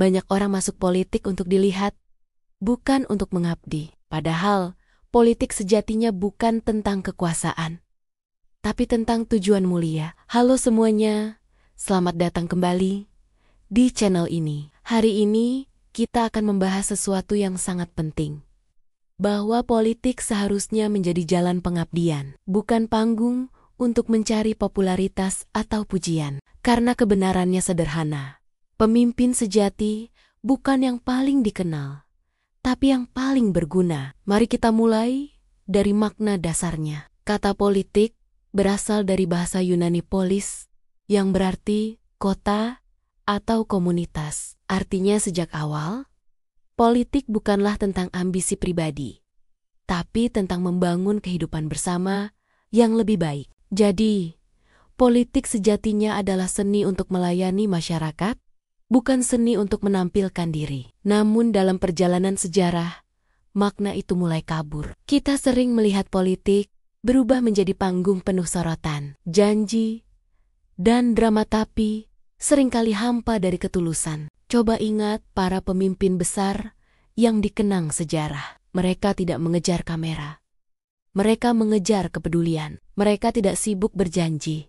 Banyak orang masuk politik untuk dilihat, bukan untuk mengabdi. Padahal, politik sejatinya bukan tentang kekuasaan, tapi tentang tujuan mulia. Halo semuanya, selamat datang kembali di channel ini. Hari ini, kita akan membahas sesuatu yang sangat penting. Bahwa politik seharusnya menjadi jalan pengabdian, bukan panggung untuk mencari popularitas atau pujian. Karena kebenarannya sederhana. Pemimpin sejati bukan yang paling dikenal, tapi yang paling berguna. Mari kita mulai dari makna dasarnya. Kata politik berasal dari bahasa Yunani polis, yang berarti kota atau komunitas. Artinya sejak awal, politik bukanlah tentang ambisi pribadi, tapi tentang membangun kehidupan bersama yang lebih baik. Jadi, politik sejatinya adalah seni untuk melayani masyarakat, bukan seni untuk menampilkan diri. Namun dalam perjalanan sejarah, makna itu mulai kabur. Kita sering melihat politik berubah menjadi panggung penuh sorotan, janji, dan drama, tapi seringkali hampa dari ketulusan. Coba ingat para pemimpin besar yang dikenang sejarah. Mereka tidak mengejar kamera. Mereka mengejar kepedulian. Mereka tidak sibuk berjanji.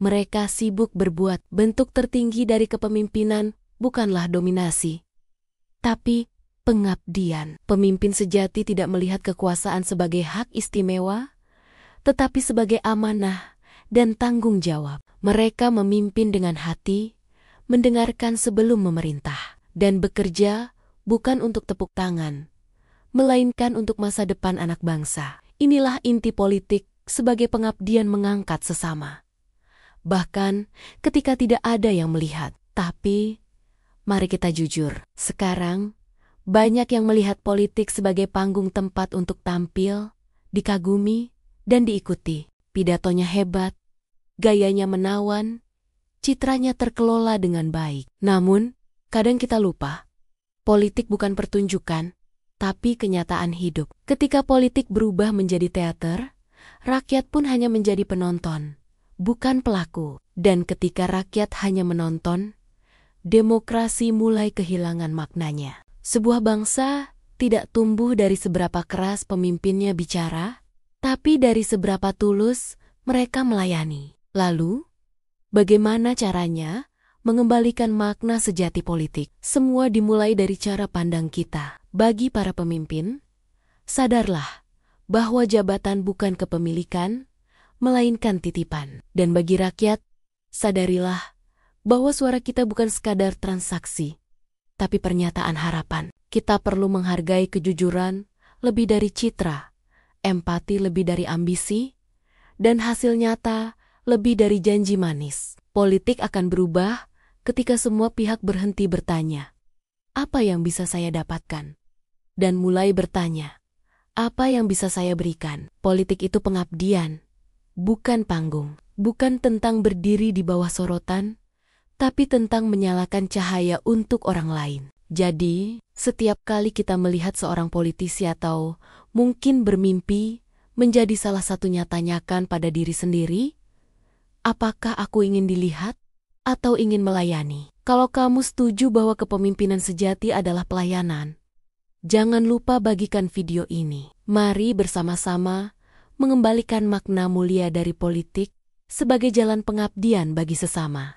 Mereka sibuk berbuat. Bentuk tertinggi dari kepemimpinan bukanlah dominasi, tapi pengabdian. Pemimpin sejati tidak melihat kekuasaan sebagai hak istimewa, tetapi sebagai amanah dan tanggung jawab. Mereka memimpin dengan hati, mendengarkan sebelum memerintah, dan bekerja bukan untuk tepuk tangan, melainkan untuk masa depan anak bangsa. Inilah inti politik sebagai pengabdian mengangkat sesama. Bahkan ketika tidak ada yang melihat. Tapi, mari kita jujur. Sekarang, banyak yang melihat politik sebagai panggung tempat untuk tampil, dikagumi, dan diikuti. Pidatonya hebat, gayanya menawan, citranya terkelola dengan baik. Namun, kadang kita lupa. Politik bukan pertunjukan, tapi kenyataan hidup. Ketika politik berubah menjadi teater, rakyat pun hanya menjadi penonton, bukan pelaku. Dan ketika rakyat hanya menonton, demokrasi mulai kehilangan maknanya. Sebuah bangsa tidak tumbuh dari seberapa keras pemimpinnya bicara, tapi dari seberapa tulus mereka melayani. Lalu, bagaimana caranya mengembalikan makna sejati politik? Semua dimulai dari cara pandang kita. Bagi para pemimpin, sadarlah bahwa jabatan bukan kepemilikan, melainkan titipan. Dan bagi rakyat, sadarilah bahwa suara kita bukan sekadar transaksi, tapi pernyataan harapan. Kita perlu menghargai kejujuran lebih dari citra, empati lebih dari ambisi, dan hasil nyata lebih dari janji manis. Politik akan berubah ketika semua pihak berhenti bertanya, apa yang bisa saya dapatkan? Dan mulai bertanya, apa yang bisa saya berikan? Politik itu pengabdian, bukan panggung. Bukan tentang berdiri di bawah sorotan, tapi tentang menyalakan cahaya untuk orang lain. Jadi, setiap kali kita melihat seorang politisi atau mungkin bermimpi menjadi salah satunya, tanyakan pada diri sendiri, apakah aku ingin dilihat atau ingin melayani? Kalau kamu setuju bahwa kepemimpinan sejati adalah pelayanan, jangan lupa bagikan video ini. Mari bersama-sama mengembalikan makna mulia dari politik sebagai jalan pengabdian bagi sesama.